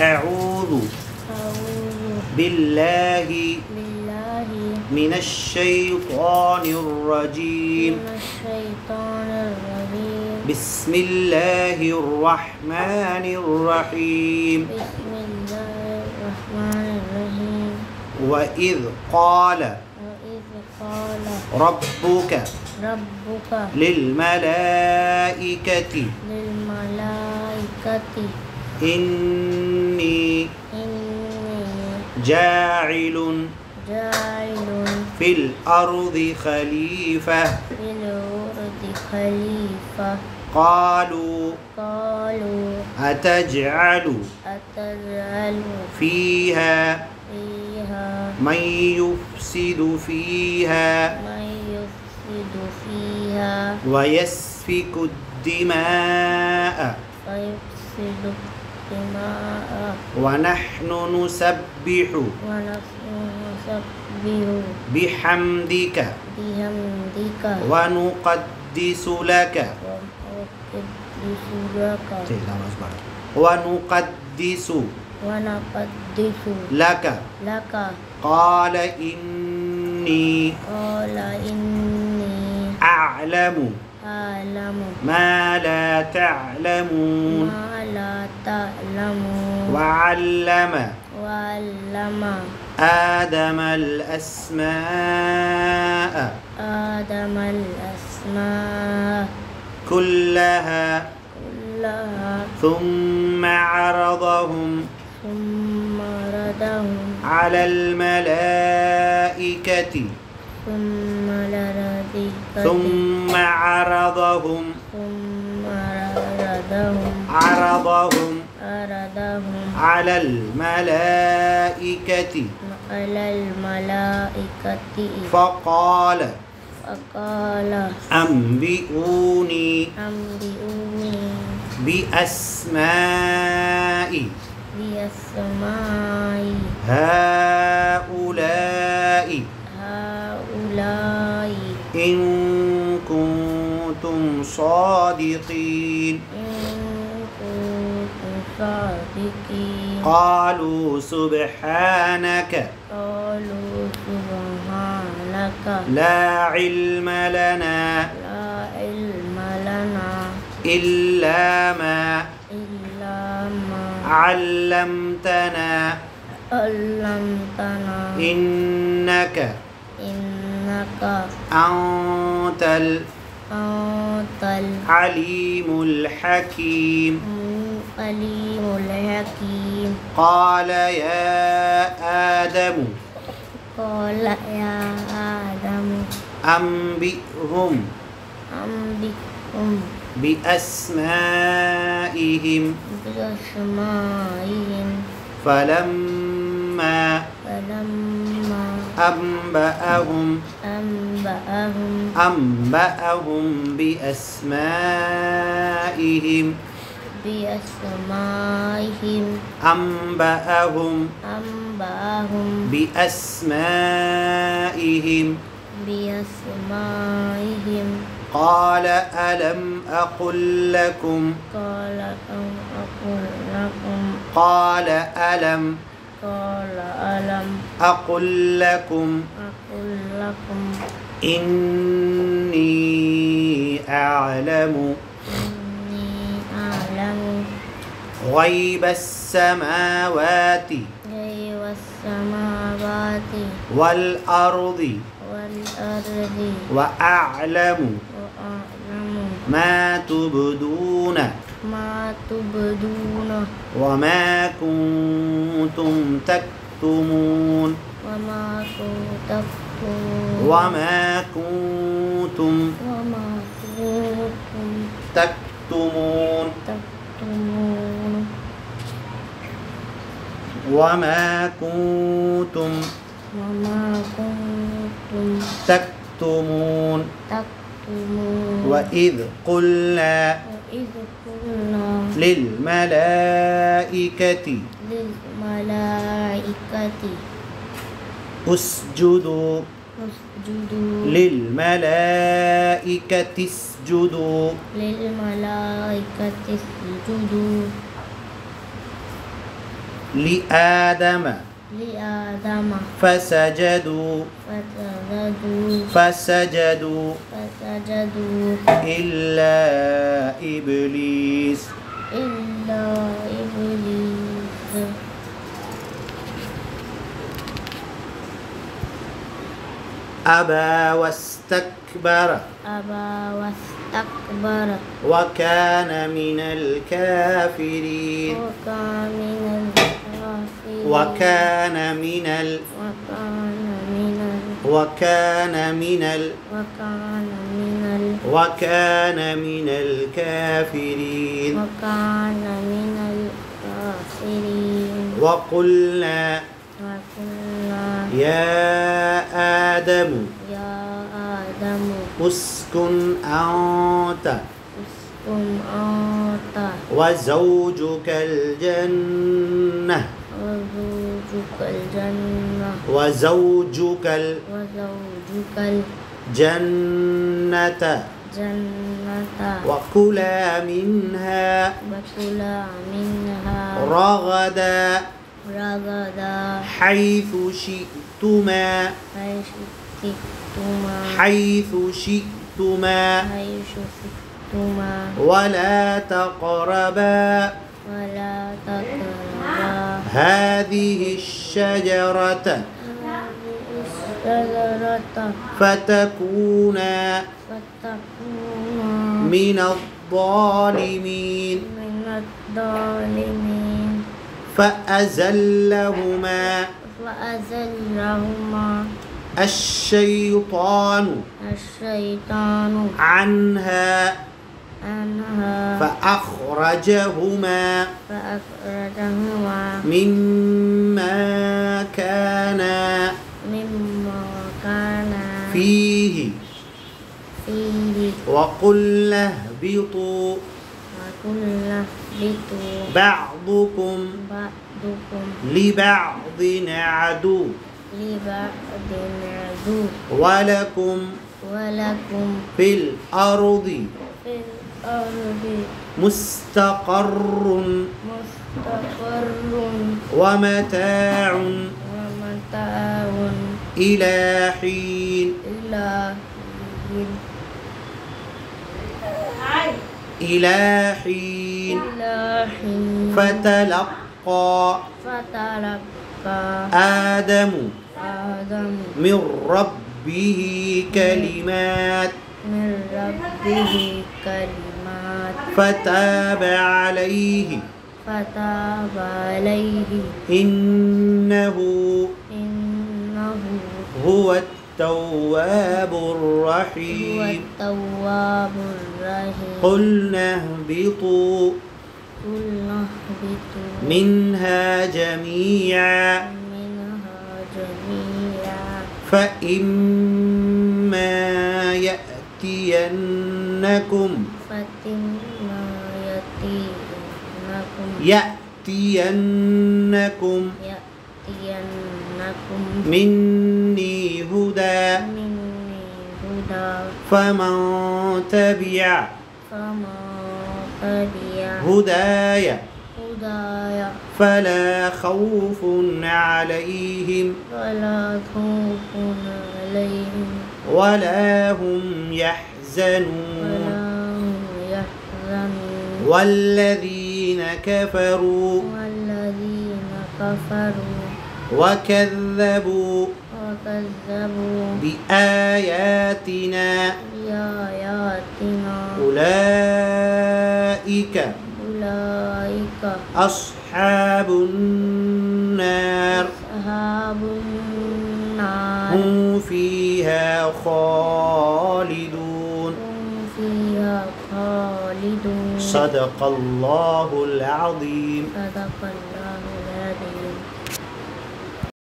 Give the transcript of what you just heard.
أعوذ بالله من الشيطان الرجيم بسم الله الرحمن الرحيم وإذ قال ربك للملائكة إني جاعل في الأرض خليفة قالوا أتجعل فيها من يفسد فيها ويسفك الدماء ونحن نسبح بحمدك ونقدس لك ونقدس لك قال إني أعلم ما لا تعلمون وعلم آدم الأسماء كلها ثم عرضهم على الملائكة عرضهم على الملائكة فقال أنبئوني بأسماء هؤلاء إن كنتم صادقين قالوا سبحانك لا علم لنا إلا ما علمتنا إنك أنت العليم الحكيم قال يا آدم أنبئهم بأسمائهم فلما أنبأهم بأسمائهم قال ألم أقل لكم أقل لكم إني أعلم غيب السماوات والأرض وأعلم ما تبدون وما كنتم تكتمون وإذ قلنا للملائكة اسجدوا للملائكة اسجدوا لآدم فسجدوا إلا إبليس أبى واستكبر وكان من الكافرين وكان من الكافرين وقلنا يا آدم اسكن أنت وزوجك الجنة وكلا منها رغدا حيث شئتما ولا تقربا هذه الشجرة فتكونا من الظالمين فأزلهما الشيطان عنها فأخرجهما مما كانا فيه وقلنا اهبطوا بعضكم لبعض عدو ولكم في الأرض مستقر ومتاع إلى حين فتلقى آدم من ربه كلمات فتاب عليه إنه هو التواب الرحيم قلنا اهبطوا منها جميعا فإما يأتينكم مني هدى فمن تبع هداي فلا خوف عليهم ولا هم يحزنون والذين كفروا وكذبوا بآياتنا أولئك أصحاب النار هم فيها خالدون صدق الله العظيم.